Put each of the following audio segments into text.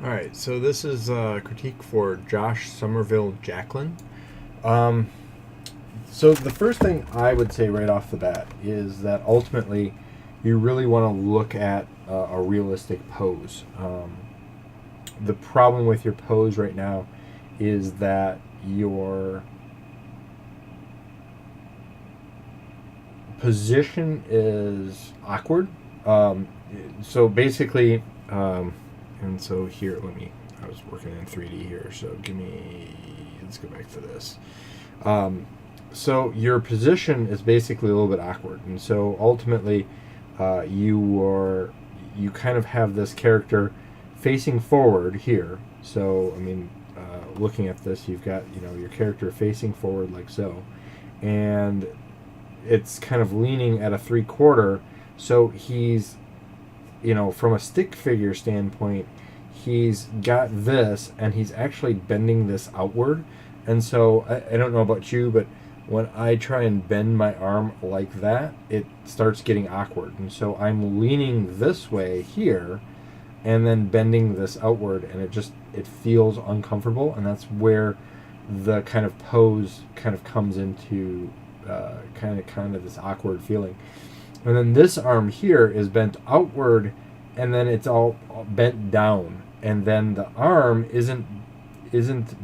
All right, so this is a critique for Josh Somerville-jacklin. Um, so the first thing I would say right off the bat is that ultimately you really want to look at a realistic pose. The problem with your pose right now is that your position is awkward. So basically, and so here, I was working in 3D here, so let's go back to this. So your position is basically a little bit awkward, and so ultimately, you kind of have this character facing forward here. So looking at this, you've got your character facing forward like so, and it's kind of leaning at a 3/4. So he's, from a stick figure standpoint, he's got this, and he's actually bending this outward. And so I don't know about you, but when I try and bend my arm like that, it starts getting awkward. And so I'm leaning this way here and then bending this outward, and it feels uncomfortable. And that's where the kind of pose kind of comes into kind of this awkward feeling. And then this arm here is bent outward, and then it's all bent down, and then the arm isn't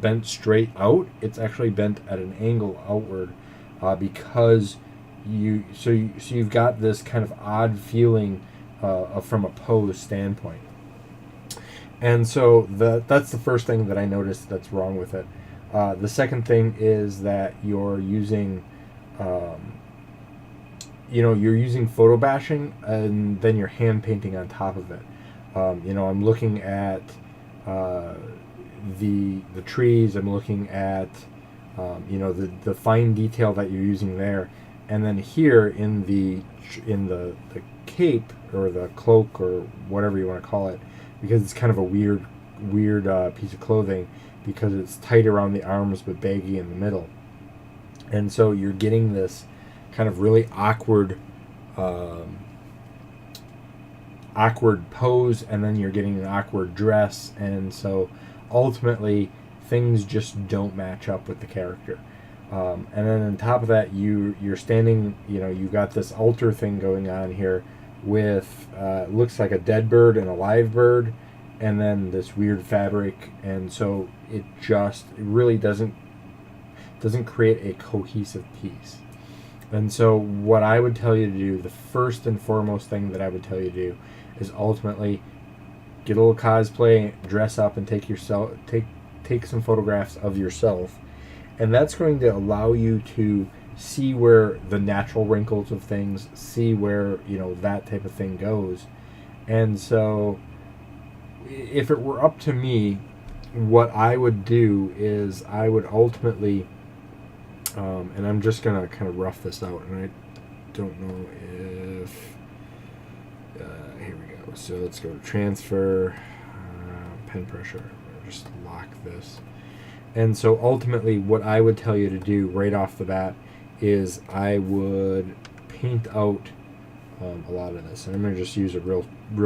bent straight out. It's actually bent at an angle outward, because you've got this kind of odd feeling from a pose standpoint. And so that's the first thing that I noticed that's wrong with it. The second thing is that you're using you're using photo bashing, and then you're hand painting on top of it. I'm looking at the trees. I'm looking at the fine detail that you're using there, and then here in the cape or the cloak or whatever you want to call it, because it's kind of a weird piece of clothing because it's tight around the arms but baggy in the middle, and so you're getting this kind of really awkward pose, and then you're getting an awkward dress, and so ultimately things just don't match up with the character. And then on top of that, you're standing, you got this altar thing going on here with looks like a dead bird and a live bird, and then this weird fabric, and so it really doesn't create a cohesive piece. And so what I would tell you to do, the first and foremost thing that I would tell you to do, is ultimately get a little cosplay, dress up, and take some photographs of yourself. And that's going to allow you to see where the natural wrinkles of things, see where, that type of thing goes. And so if it were up to me, what I would do is I would ultimately, and I'm just going to kind of rough this out, and I don't know if, here we go. So let's go to transfer, pen pressure, just lock this. And so ultimately what I would tell you to do right off the bat is I would paint out a lot of this. And I'm going to just use a real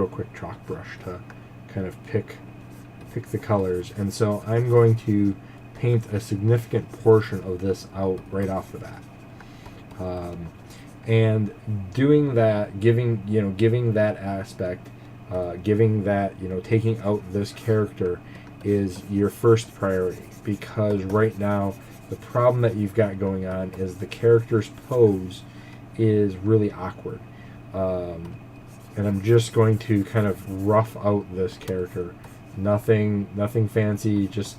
quick chalk brush to kind of pick the colors. And so I'm going to paint a significant portion of this out right off the bat. And doing that, giving that aspect, giving that, taking out this character is your first priority, because right now the problem that you've got going on is the character's pose is really awkward. And I'm just going to kind of rough out this character. Nothing fancy, just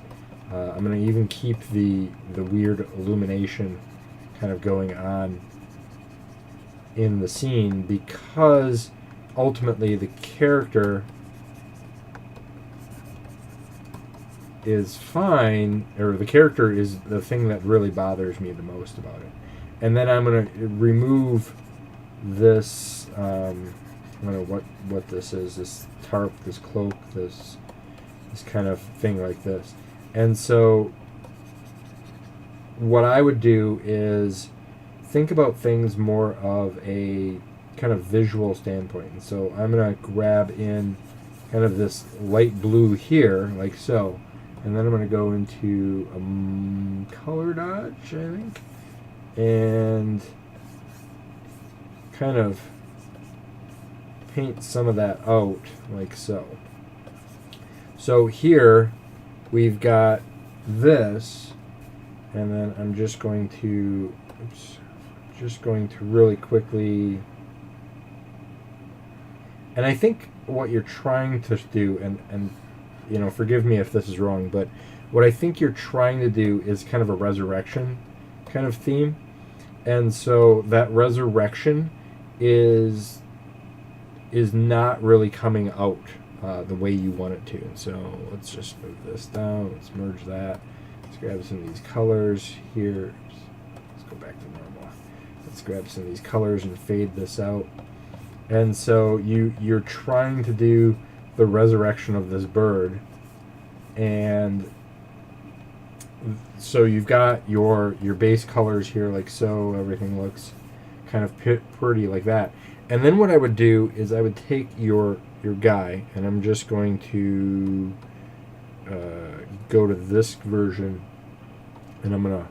I'm going to even keep the weird illumination kind of going on in the scene, because ultimately the character is fine, or the character is the thing that really bothers me the most about it. And then I'm going to remove this, I don't know what this is, this tarp, this cloak, this kind of thing like this. And so what I would do is think about things more of a kind of visual standpoint. And so I'm going to grab in kind of this light blue here, like so. And then I'm going to go into color dodge, I think, and kind of paint some of that out, like so. So here we've got this, and then I'm just going to, really quickly, and I think what you're trying to do, and you know, forgive me if this is wrong, but what I think you're trying to do is kind of a resurrection kind of theme. And so that resurrection is not really coming out the way you want it to. And so let's just move this down. Let's merge that. Let's grab some of these colors here. Let's go back to normal. Let's grab some of these colors and fade this out. And so you're trying to do the resurrection of this bird, and so you've got your base colors here, like so. Everything looks kind of pretty like that. And then what I would do is I would take your guy, and I'm just going to go to this version, and I'm gonna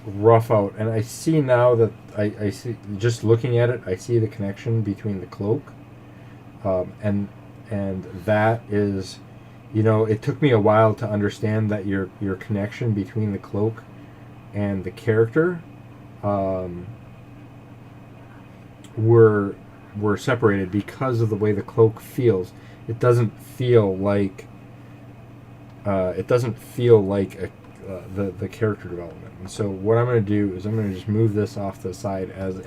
rough out. And I see now that I see, just looking at it, I see the connection between the cloak, and that is, you know, it took me a while to understand that your connection between the cloak and the character were separated because of the way the cloak feels. It doesn't feel like the character development. And so what I'm going to do is I'm going to just move this off to the side as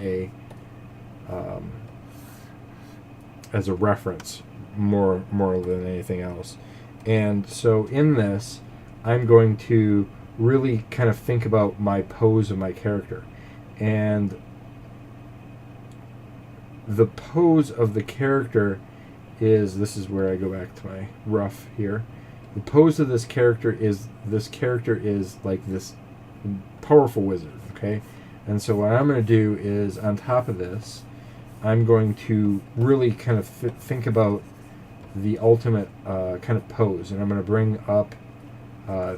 a reference more than anything else. And so in this, I'm going to really kind of think about my pose of my character. And the pose of the character is, this is where I go back to my rough here. The pose of this character is like this powerful wizard, okay? And so what I'm going to do is, on top of this, I'm going to really kind of think about the ultimate kind of pose. And I'm going to bring up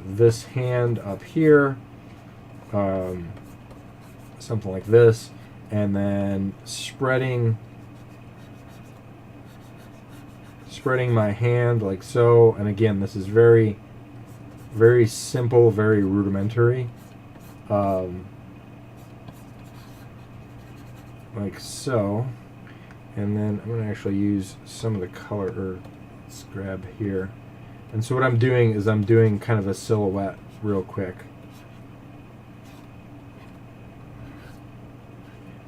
this hand up here, something like this, and then spreading my hand like so. And again, this is very, very simple, very rudimentary, like so. And then I'm going to actually use some of the color, or let's grab here. And so what I'm doing is I'm doing kind of a silhouette real quick.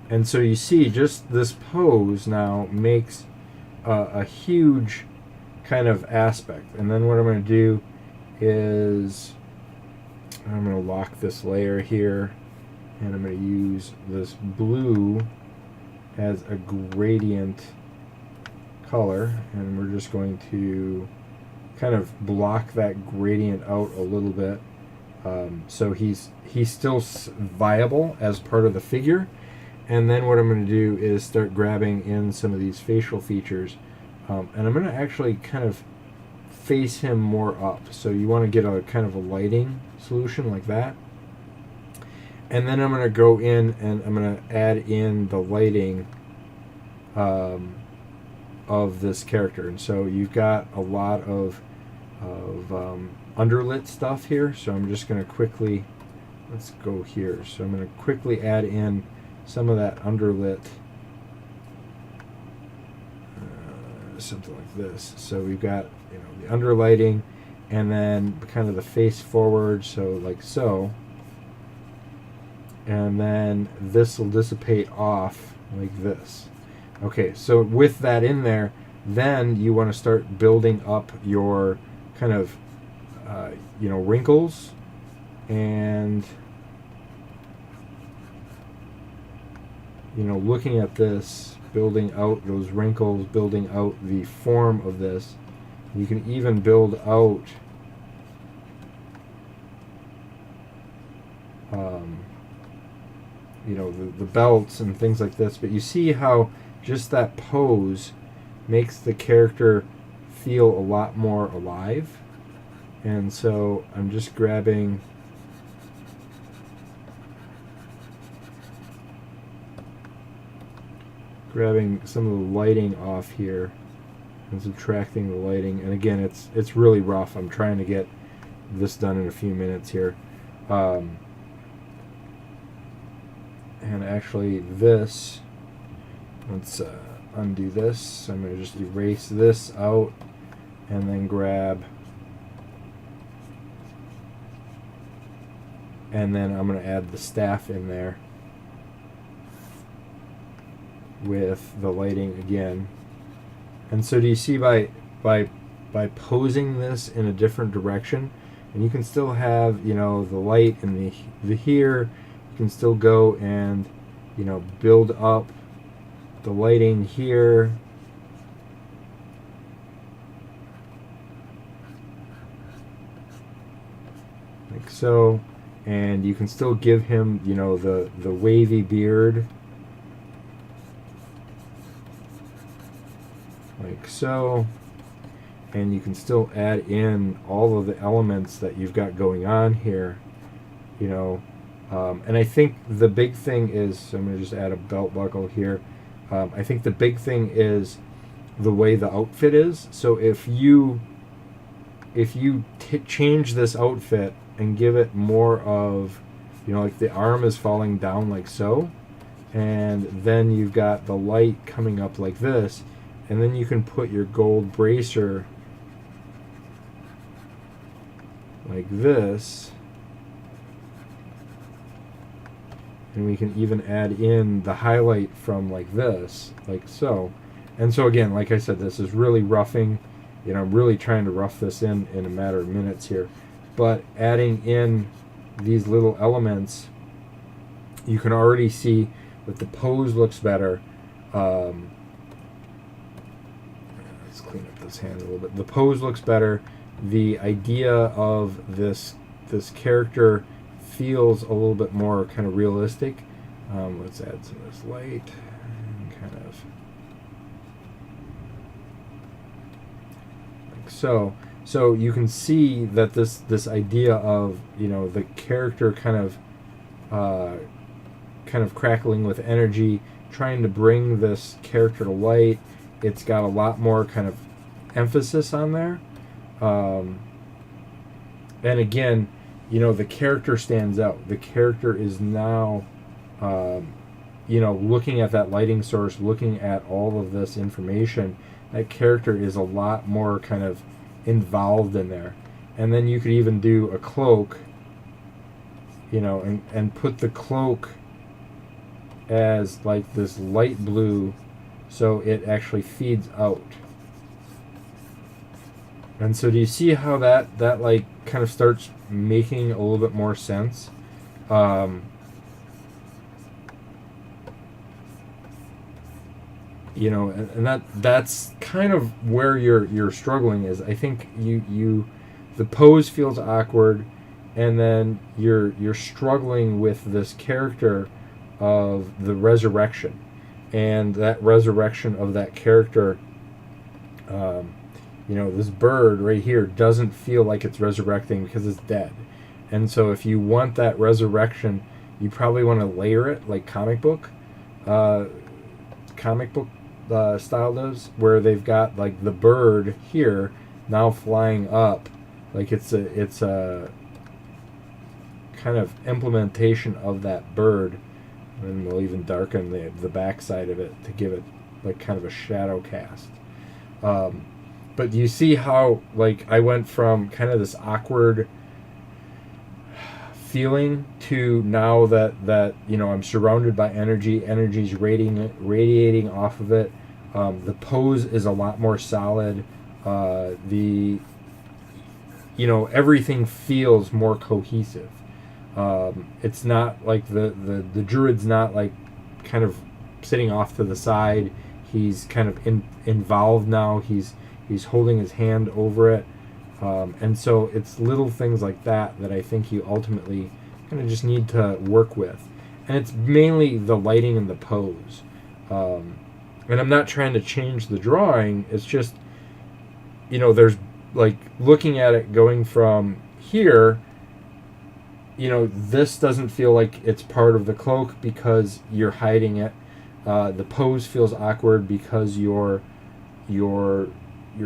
And so you see, just this pose now makes a huge kind of aspect. And then what I'm going to do is I'm going to lock this layer here, and I'm going to use this blue as a gradient color, and we're just going to kind of block that gradient out a little bit, so he's still viable as part of the figure. And then what I'm going to do is start grabbing in some of these facial features, and I'm going to actually kind of face him more up. So you want to get a kind of a lighting solution like that. And then I'm going to go in and I'm going to add in the lighting of this character. And so you've got a lot of underlit stuff here. So I'm just going to quickly, let's go here. So I'm going to quickly add in some of that underlit, something like this. So we've got, you know, the underlighting, and then kind of the face forward, so like so. And then this will dissipate off like this. Okay, so with that in there, then you want to start building up your kind of, you know, wrinkles, and, you know, looking at this, building out those wrinkles, building out the form of this. You can even build out you know, the belts and things like this. But you see how just that pose makes the character feel a lot more alive. And so I'm just grabbing some of the lighting off here and subtracting the lighting. And again, it's really rough. I'm trying to get this done in a few minutes here. And actually this, let's undo this. I'm going to just erase this out and then grab, and then I'm going to add the staff in there with the lighting again. And so do you see by posing this in a different direction, and you can still have, you know, the light and the here, you can still go and, you know, build up the lighting here. Like so. And you can still give him, you know, the wavy beard. Like so. And you can still add in all of the elements that you've got going on here, you know. And I think the big thing is, so I'm going to just add a belt buckle here. I think the big thing is the way the outfit is. So if you change this outfit and give it more of, you know, like the arm is falling down like so, and then you've got the light coming up like this, and then you can put your gold bracer like this, and we can even add in the highlight from like this, like so. And so again, like I said, this is really roughing, you know, I'm really trying to rough this in a matter of minutes here. But adding in these little elements, you can already see that the pose looks better. Let's clean up this hand a little bit. The pose looks better. The idea of this character feels a little bit more kind of realistic. Let's add some of this light and kind of like so. So you can see that this idea of, you know, the character kind of crackling with energy, trying to bring this character to light. It's got a lot more kind of emphasis on there. And again, you know, the character stands out. The character is now, you know, looking at that lighting source, looking at all of this information. That character is a lot more kind of involved in there. And then you could even do a cloak, you know, and put the cloak as like this light blue, so it actually feeds out. And so do you see how that like kind of starts making a little bit more sense? You know, and that's kind of where you're struggling is. I think the pose feels awkward, and then you're struggling with this character of the resurrection, and that resurrection of that character. You know, this bird right here doesn't feel like it's resurrecting because it's dead. And so if you want that resurrection, you probably want to layer it like comic book style does, where they've got like the bird here now flying up, like it's a kind of implementation of that bird, and we'll even darken the back side of it to give it like kind of a shadow cast. But you see how like I went from kind of this awkward feeling to now that you know, I'm surrounded by energy's radiating off of it. The pose is a lot more solid. You know, everything feels more cohesive. It's not like the druid's not like kind of sitting off to the side. He's kind of involved now. He's holding his hand over it. And so it's little things like that I think you ultimately kind of just need to work with. And it's mainly the lighting and the pose. And I'm not trying to change the drawing. It's just, you know, there's like looking at it going from here, you know, this doesn't feel like it's part of the cloak because you're hiding it. The pose feels awkward because you're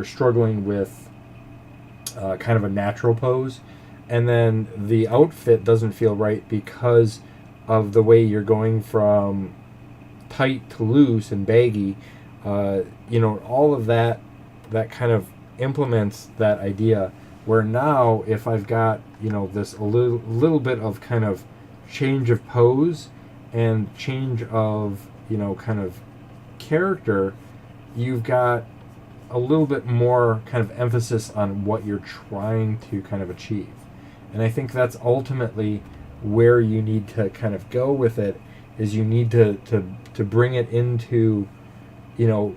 struggling with kind of a natural pose, and then the outfit doesn't feel right because of the way you're going from tight to loose and baggy. You know, all of that kind of implements that idea where now if I've got, you know, this a little bit of kind of change of pose and change of, you know, kind of character, you've got a little bit more kind of emphasis on what you're trying to kind of achieve. And I think that's ultimately where you need to kind of go with it, is you need to bring it into, you know,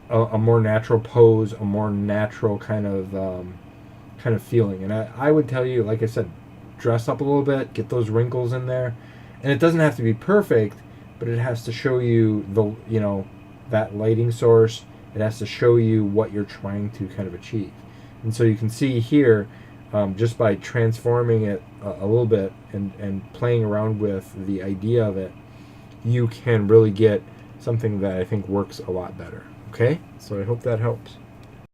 a more natural pose, a more natural kind of feeling. And I would tell you, like I said, dress up a little bit, get those wrinkles in there, and it doesn't have to be perfect, but it has to show you the, you know, that lighting source. It has to show you what you're trying to kind of achieve. And so you can see here, just by transforming it a little bit and playing around with the idea of it, you can really get something that I think works a lot better. Okay? So I hope that helps.